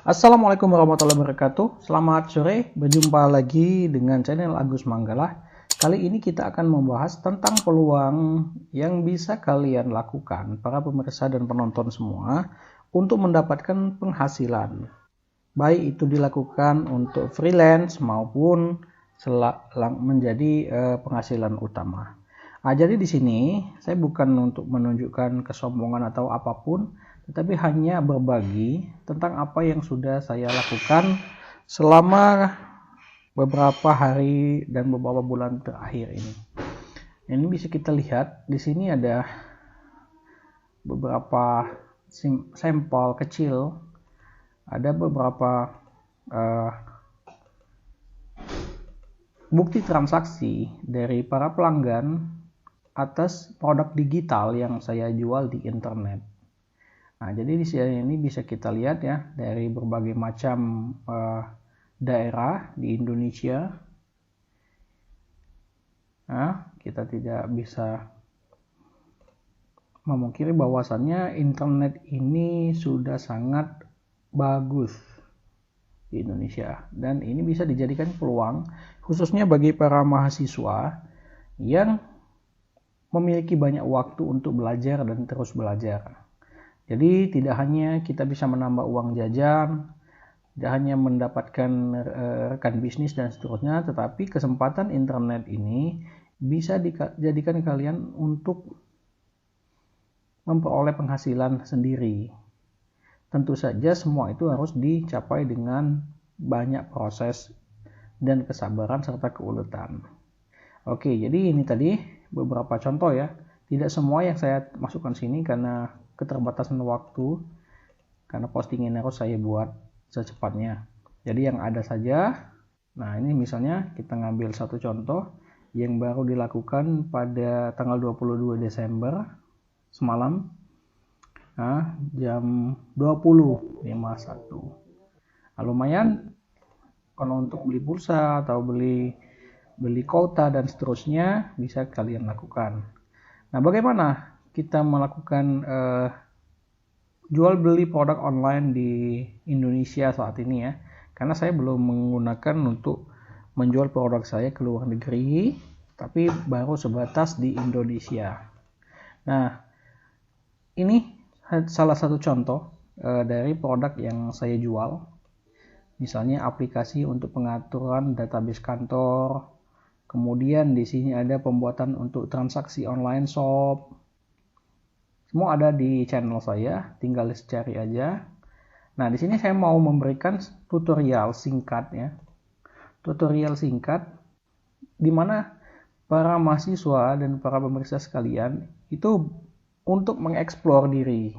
Assalamualaikum warahmatullahi wabarakatuh. Selamat sore, berjumpa lagi dengan channel Agus Manggala. Kali ini kita akan membahas tentang peluang yang bisa kalian lakukan, para pemirsa dan penonton semua, untuk mendapatkan penghasilan. Baik itu dilakukan untuk freelance maupun menjadi penghasilan utama. Nah, jadi di sini saya bukan untuk menunjukkan kesombongan atau apapun, tetapi hanya berbagi tentang apa yang sudah saya lakukan selama beberapa hari dan beberapa bulan terakhir ini. Ini bisa kita lihat di sini ada beberapa sampel kecil, ada beberapa bukti transaksi dari para pelanggan atas produk digital yang saya jual di internet. Nah, jadi di sini ini bisa kita lihat ya, dari berbagai macam daerah di Indonesia. Nah, kita tidak bisa memungkiri bahwasannya internet ini sudah sangat bagus di Indonesia, dan ini bisa dijadikan peluang khususnya bagi para mahasiswa yang memiliki banyak waktu untuk belajar dan terus belajar. Jadi tidak hanya kita bisa menambah uang jajan, tidak hanya mendapatkan rekan bisnis dan seterusnya, tetapi kesempatan internet ini bisa dijadikan kalian untuk memperoleh penghasilan sendiri. Tentu saja semua itu harus dicapai dengan banyak proses dan kesabaran serta keuletan. Oke, jadi ini tadi beberapa contoh ya. Tidak semua yang saya masukkan sini karena keterbatasan waktu, karena postingin harus saya buat secepatnya. Jadi yang ada saja. Nah, ini misalnya kita ngambil satu contoh yang baru dilakukan pada tanggal 22 Desember semalam. Nah, jam 20.51. Nah, lumayan kalau untuk beli pulsa atau beli kuota dan seterusnya bisa kalian lakukan. Nah, bagaimana kita melakukan jual beli produk online di Indonesia saat ini ya? Karena saya belum menggunakan untuk menjual produk saya ke luar negeri, tapi baru sebatas di Indonesia. Nah, ini salah satu contoh dari produk yang saya jual. Misalnya aplikasi untuk pengaturan database kantor. Kemudian di sini ada pembuatan untuk transaksi online shop. Semua ada di channel saya, tinggal cari aja. Nah, di sini saya mau memberikan tutorial singkat ya. Tutorial singkat di mana para mahasiswa dan para pemirsa sekalian itu untuk mengeksplor diri.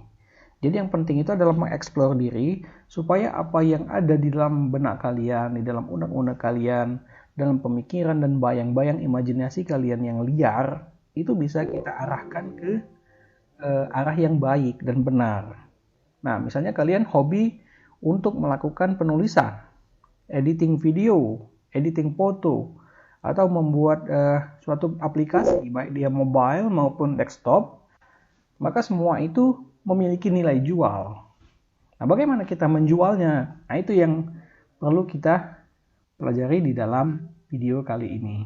Jadi yang penting itu adalah mengeksplor diri supaya apa yang ada di dalam benak kalian, di dalam unek-unek kalian, dalam pemikiran dan bayang-bayang imajinasi kalian yang liar itu bisa kita arahkan ke arah yang baik dan benar. Nah, misalnya kalian hobi untuk melakukan penulisan, editing video, editing foto, atau membuat suatu aplikasi baik dia mobile maupun desktop, maka semua itu memiliki nilai jual. Nah, bagaimana kita menjualnya? Nah, itu yang perlu kita pelajari di dalam video kali ini.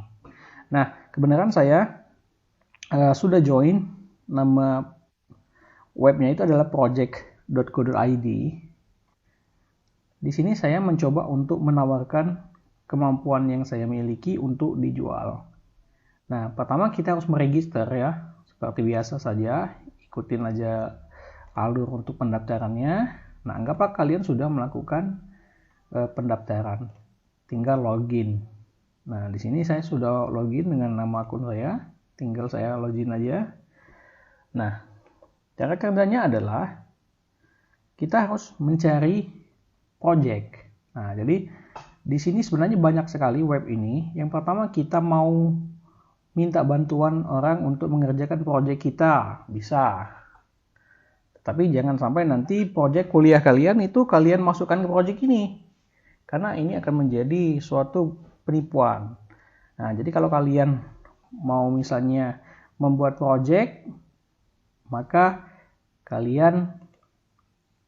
Nah, kebenaran saya sudah join, nama webnya itu adalah project.co.id. Di sini saya mencoba untuk menawarkan kemampuan yang saya miliki untuk dijual. Nah, pertama kita harus meregister ya, seperti biasa saja, ikutin aja alur untuk pendaftarannya. Nah, anggaplah kalian sudah melakukan pendaftaran, tinggal login. Nah, di sini saya sudah login dengan nama akun saya, tinggal saya login aja. Nah, cara kerjanya adalah kita harus mencari project. Nah, jadi di sini sebenarnya banyak sekali web ini. Yang pertama kita mau minta bantuan orang untuk mengerjakan project kita, bisa. Tapi jangan sampai nanti project kuliah kalian itu kalian masukkan ke project ini. Karena ini akan menjadi suatu penipuan. Nah, jadi kalau kalian mau misalnya membuat project, maka kalian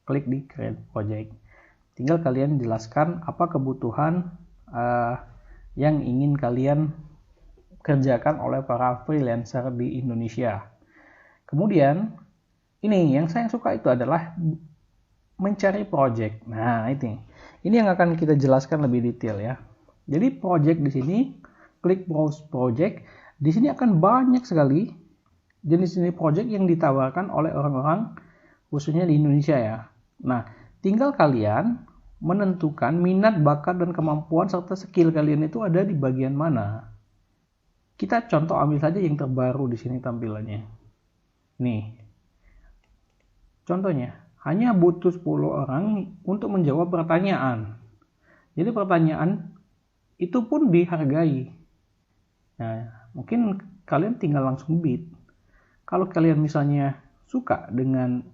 klik di create project. Tinggal kalian jelaskan apa kebutuhan yang ingin kalian kerjakan oleh para freelancer di Indonesia. Kemudian ini yang saya suka itu adalah mencari project. Nah, ini yang akan kita jelaskan lebih detail ya. Jadi project di sini, klik browse project. Di sini akan banyak sekali jenis-jenis project yang ditawarkan oleh orang-orang khususnya di Indonesia ya. Nah, tinggal kalian menentukan minat, bakat, dan kemampuan serta skill kalian itu ada di bagian mana. Kita contoh ambil saja yang terbaru di sini tampilannya. Nih. Contohnya, hanya butuh 10 orang untuk menjawab pertanyaan. Jadi pertanyaan itu pun dihargai. Nah, mungkin kalian tinggal langsung bid. Kalau kalian misalnya suka dengan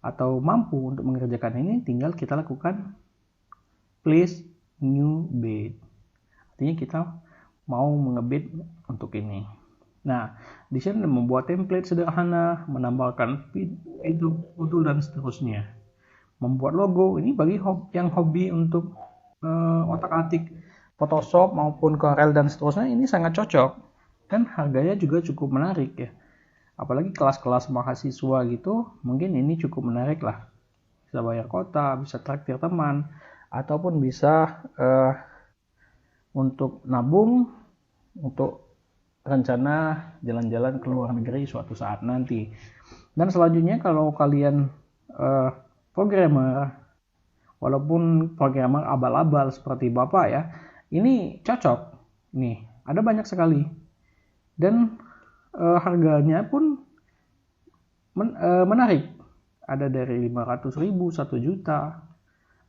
atau mampu untuk mengerjakan ini, tinggal kita lakukan place new bid. Artinya kita mau mengebid untuk ini. Nah, di sini membuat template sederhana, menambahkan fitur foto dan seterusnya. Membuat logo, ini bagi yang hobi untuk otak-atik Photoshop maupun Corel dan seterusnya, ini sangat cocok. Dan harganya juga cukup menarik ya. Apalagi kelas-kelas mahasiswa gitu, mungkin ini cukup menarik lah. Bisa bayar kota, bisa traktir teman, ataupun bisa untuk nabung, untuk rencana jalan-jalan ke luar negeri suatu saat nanti. Dan selanjutnya kalau kalian programmer, walaupun programmer abal-abal seperti Bapak ya, ini cocok. Nih, ada banyak sekali. Dan harganya pun menarik. Ada dari 500.000, 1 juta,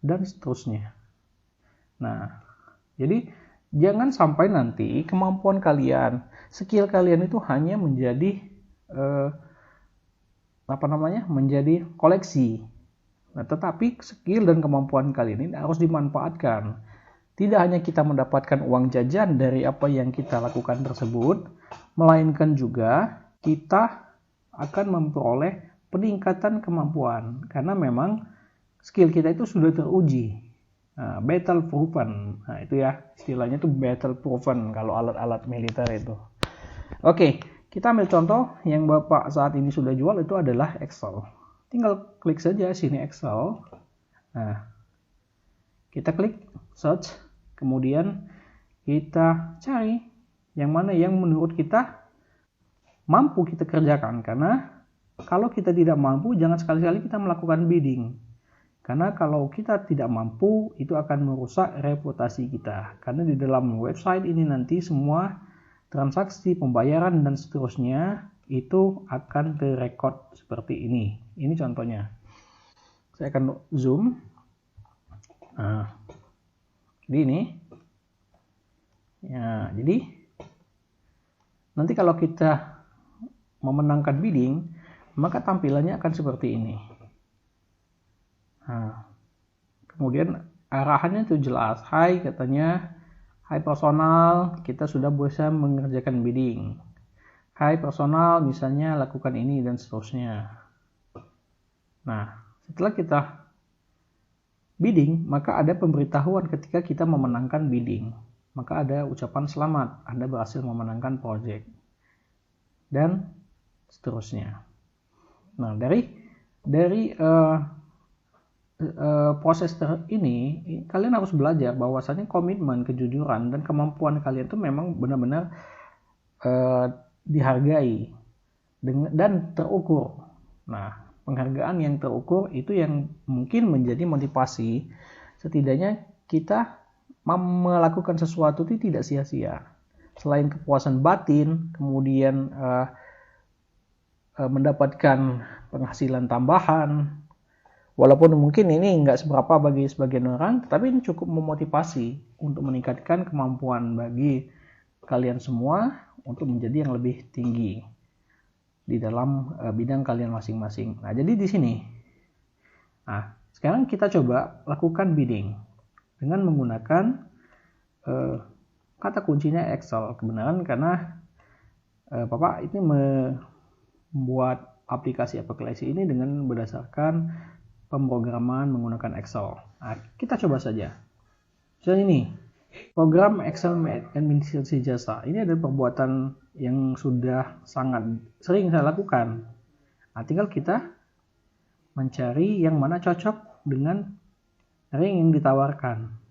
dan seterusnya. Nah, jadi jangan sampai nanti kemampuan kalian, skill kalian itu hanya menjadi menjadi koleksi. Nah, tetapi skill dan kemampuan kalian ini harus dimanfaatkan. Tidak hanya kita mendapatkan uang jajan dari apa yang kita lakukan tersebut, melainkan juga kita akan memperoleh peningkatan kemampuan. Karena memang skill kita itu sudah teruji. Nah, battle proven. Nah, itu ya, istilahnya itu battle proven kalau alat-alat militer itu. Oke, kita ambil contoh yang Bapak saat ini sudah jual itu adalah Excel. Tinggal klik saja sini Excel. Nah, kita klik search, kemudian kita cari yang mana yang menurut kita mampu kita kerjakan. Karena kalau kita tidak mampu, jangan sekali-kali kita melakukan bidding. Karena kalau kita tidak mampu, itu akan merusak reputasi kita. Karena di dalam website ini nanti semua transaksi pembayaran dan seterusnya itu akan terekod seperti ini. Ini contohnya. Saya akan zoom. Nah, jadi ini. Ya, jadi nanti kalau kita memenangkan bidding, maka tampilannya akan seperti ini. Nah, kemudian arahannya itu jelas. Hai katanya, hai personal, kita sudah bisa mengerjakan bidding. Hai personal, misalnya lakukan ini dan seterusnya. Nah, setelah kita bidding, maka ada pemberitahuan ketika kita memenangkan bidding. Maka ada ucapan selamat, Anda berhasil memenangkan project. Dan seterusnya. Nah, dari proses ini kalian harus belajar bahwasannya komitmen, kejujuran, dan kemampuan kalian itu memang benar-benar dihargai dan terukur. Nah, penghargaan yang terukur itu yang mungkin menjadi motivasi setidaknya kita melakukan sesuatu itu tidak sia-sia. Selain kepuasan batin, kemudian mendapatkan penghasilan tambahan, walaupun mungkin ini nggak seberapa bagi sebagian orang, tetapi ini cukup memotivasi untuk meningkatkan kemampuan bagi kalian semua untuk menjadi yang lebih tinggi di dalam bidang kalian masing-masing. Nah, jadi di sini. Nah, sekarang kita coba lakukan bidding dengan menggunakan kata kuncinya Excel. Kebenaran karena Bapak ini membuat aplikasi ini dengan berdasarkan pemrograman menggunakan Excel. Nah, kita coba saja. Misalnya ini, program Excel administrasi jasa. Ini adalah perbuatan yang sudah sangat sering saya lakukan. Nah, tinggal kita mencari yang mana cocok dengan ring yang ditawarkan.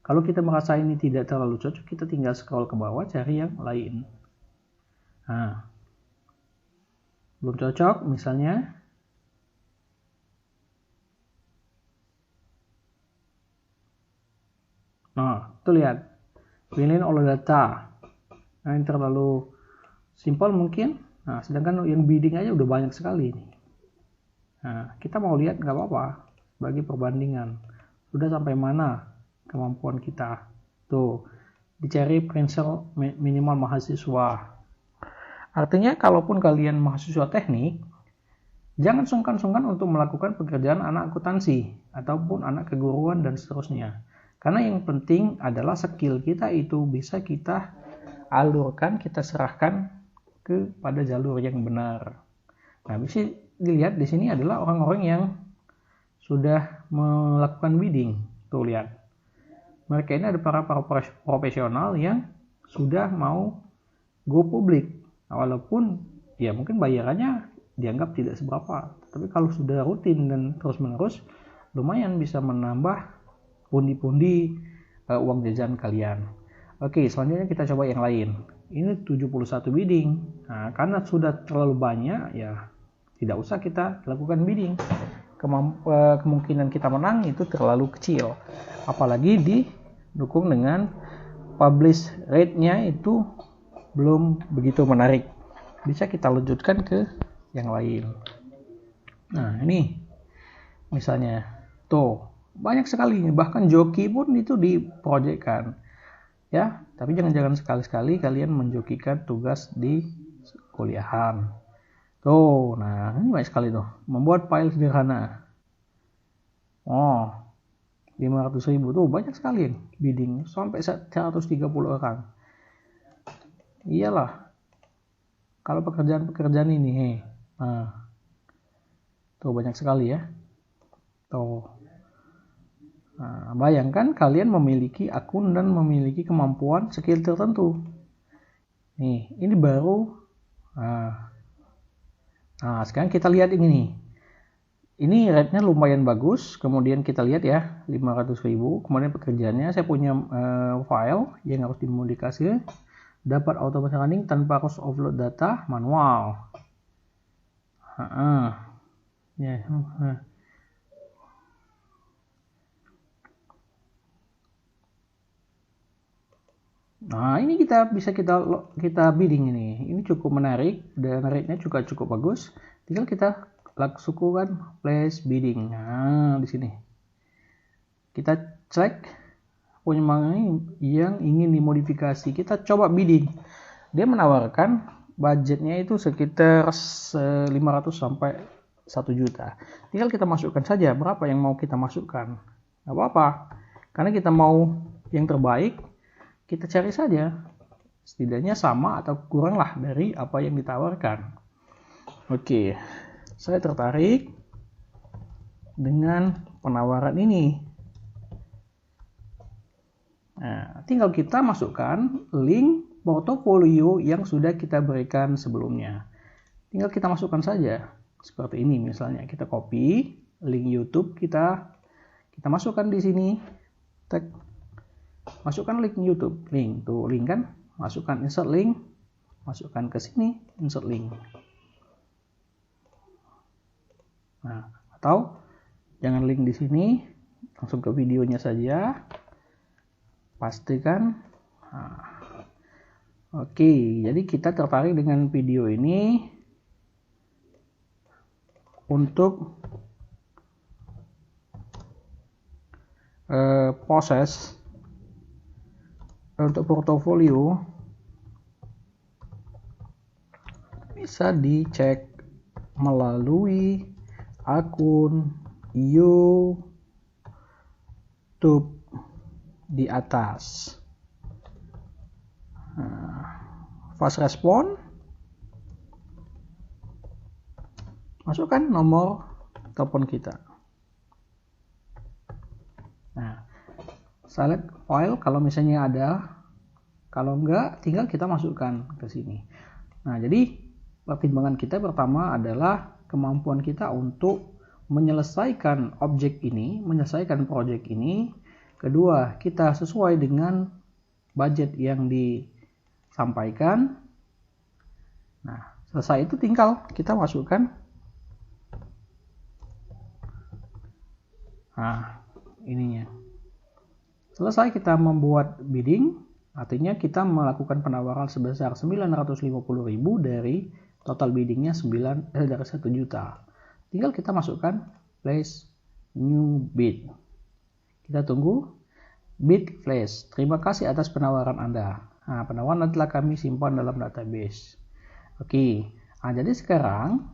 Kalau kita merasa ini tidak terlalu cocok, kita tinggal scroll ke bawah cari yang lain. Nah, belum cocok misalnya. Nah, itu lihat. Pilihin all data. Nah, ini terlalu simpel mungkin. Nah, sedangkan yang bidding aja udah banyak sekali nih. Nah, kita mau lihat nggak apa-apa bagi perbandingan. Sudah sampai mana kemampuan kita. Tuh, dicari prinsip minimal mahasiswa. Artinya kalaupun kalian mahasiswa teknik, jangan sungkan-sungkan untuk melakukan pekerjaan anak akuntansi ataupun anak keguruan dan seterusnya. Karena yang penting adalah skill kita itu bisa kita alurkan, kita serahkan kepada jalur yang benar. Nah, bisa dilihat di sini adalah orang-orang yang sudah melakukan bidding. Tuh lihat. Mereka ini ada para profesional yang sudah mau go publik. Walaupun ya mungkin bayarannya dianggap tidak seberapa. Tapi kalau sudah rutin dan terus-menerus, lumayan bisa menambah pundi-pundi uang jajan kalian. Oke, selanjutnya kita coba yang lain. Ini 71 bidding. Nah, karena sudah terlalu banyak, ya tidak usah kita lakukan bidding. Kemungkinan kita menang itu terlalu kecil. Apalagi didukung dengan publish rate-nya itu belum begitu menarik. Bisa kita lanjutkan ke yang lain. Nah, ini misalnya tuh banyak sekali, bahkan joki pun itu diprojekkan ya. Tapi jangan sekali-sekali kalian menjokikan tugas di kuliahan tuh. Nah, ini banyak sekali tuh, membuat file sederhana. 500.000 tuh banyak sekali bidding, sampai 130 orang. Iyalah, kalau pekerjaan ini tuh banyak sekali ya tuh. Nah, bayangkan kalian memiliki akun dan memiliki kemampuan skill tertentu. Nih, ini baru. Nah, sekarang kita lihat ini nih. Ini rate-nya lumayan bagus. Kemudian kita lihat ya, 500.000. Kemudian pekerjaannya, saya punya file yang harus dimodifikasi. Dapat otomatis running tanpa harus upload data manual. Nah, ini bisa kita bidding ini. Ini cukup menarik dan rate-nya juga cukup bagus. Tinggal kita lakukan place bidding. Nah, di sini kita cek punya yang ingin dimodifikasi. Kita coba bidding. Dia menawarkan budgetnya itu sekitar 500 sampai 1 juta. Tinggal kita masukkan saja berapa yang mau kita masukkan. Nggak apa-apa. Karena kita mau yang terbaik, kita cari saja. Setidaknya sama atau kuranglah dari apa yang ditawarkan. Oke, saya tertarik dengan penawaran ini. Nah, tinggal kita masukkan link portofolio yang sudah kita berikan sebelumnya. Tinggal kita masukkan saja. Seperti ini misalnya, kita copy link YouTube kita masukkan di sini. Masukkan link YouTube, link kan, masukkan insert link, masukkan ke sini, insert link. Nah, atau jangan link di sini, langsung ke videonya saja, pastikan. Nah, oke, jadi kita tertarik dengan video ini untuk proses untuk portofolio. Bisa dicek melalui akun YouTube di atas. Fast respon, masukkan nomor telepon kita. select file kalau misalnya ada, kalau enggak tinggal kita masukkan ke sini. Nah, jadi pertimbangan kita pertama adalah kemampuan kita untuk menyelesaikan objek ini, menyelesaikan project ini. Kedua, kita sesuai dengan budget yang disampaikan. Nah, selesai itu tinggal kita masukkan. Nah, ininya. Selesai kita membuat bidding, artinya kita melakukan penawaran sebesar 950.000 dari total biddingnya dari 1 juta. Tinggal kita masukkan place new bid. Kita tunggu bid flash. Terima kasih atas penawaran Anda. Nah, penawaran telah kami simpan dalam database. Oke, nah, jadi sekarang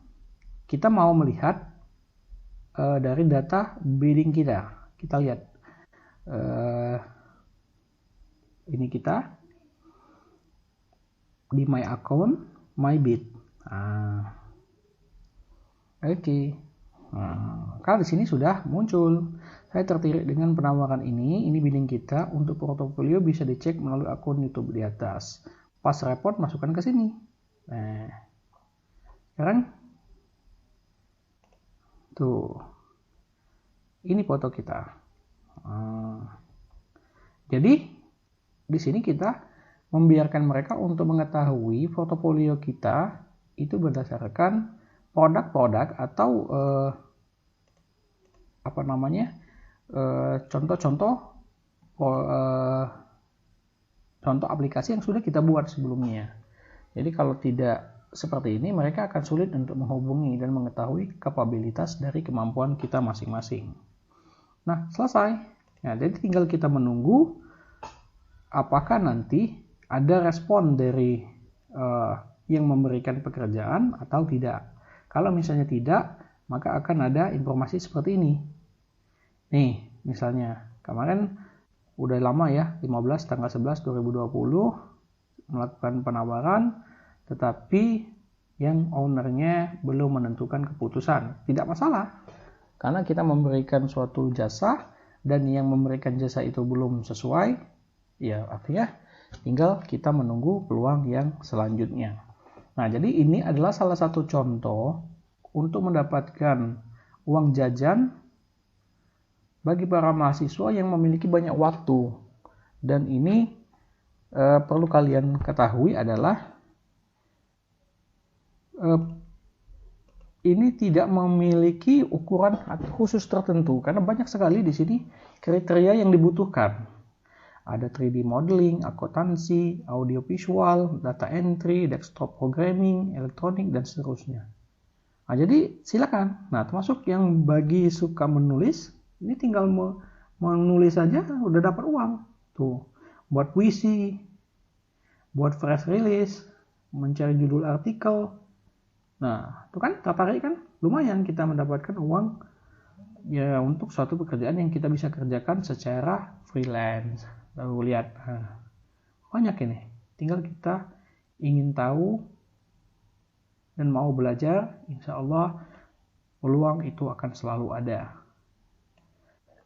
kita mau melihat dari data bidding kita. Kita lihat. Ini kita di my account, my bid. Oke. Kalau di sini sudah muncul. Saya tertarik dengan penawaran ini bidding kita. Untuk portofolio bisa dicek melalui akun YouTube di atas. Pas report masukkan ke sini. Nah, sekarang tuh. Ini foto kita. Jadi di sini kita membiarkan mereka untuk mengetahui portofolio kita itu berdasarkan produk-produk atau contoh aplikasi yang sudah kita buat sebelumnya. Jadi kalau tidak seperti ini, mereka akan sulit untuk menghubungi dan mengetahui kapabilitas dari kemampuan kita masing-masing. Nah, selesai. Nah, jadi tinggal kita menunggu apakah nanti ada respon dari yang memberikan pekerjaan atau tidak. Kalau misalnya tidak, maka akan ada informasi seperti ini. Nih, misalnya kemarin udah lama ya, 15 tanggal 11 2020 melakukan penawaran, tetapi yang ownernya belum menentukan keputusan. Tidak masalah, karena kita memberikan suatu jasa dan yang memberikan jasa itu belum sesuai, ya artinya tinggal kita menunggu peluang yang selanjutnya. Nah, jadi ini adalah salah satu contoh untuk mendapatkan uang jajan bagi para mahasiswa yang memiliki banyak waktu. Dan ini perlu kalian ketahui adalah ini tidak memiliki ukuran khusus tertentu karena banyak sekali di sini kriteria yang dibutuhkan. Ada 3D modeling, akuntansi, audiovisual, data entry, desktop programming, elektronik, dan seterusnya. Nah, jadi silakan. Nah, termasuk yang bagi suka menulis, ini tinggal menulis saja udah dapat uang. Tuh, buat puisi, buat press release, mencari judul artikel. Nah, itu kan tertarik kan? Lumayan kita mendapatkan uang ya untuk suatu pekerjaan yang kita bisa kerjakan secara freelance. Lalu lihat, banyak ini. Tinggal kita ingin tahu dan mau belajar, insya Allah peluang itu akan selalu ada.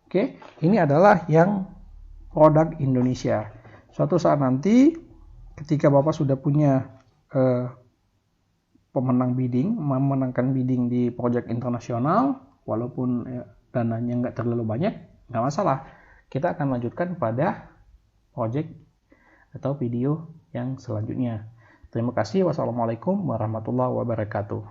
Oke, ini adalah yang produk Indonesia. Suatu saat nanti, ketika Bapak sudah punya pemenang bidding, memenangkan bidding di proyek internasional, walaupun dananya nggak terlalu banyak, nggak masalah. Kita akan lanjutkan pada project atau video yang selanjutnya. Terima kasih. Wassalamualaikum warahmatullahi wabarakatuh.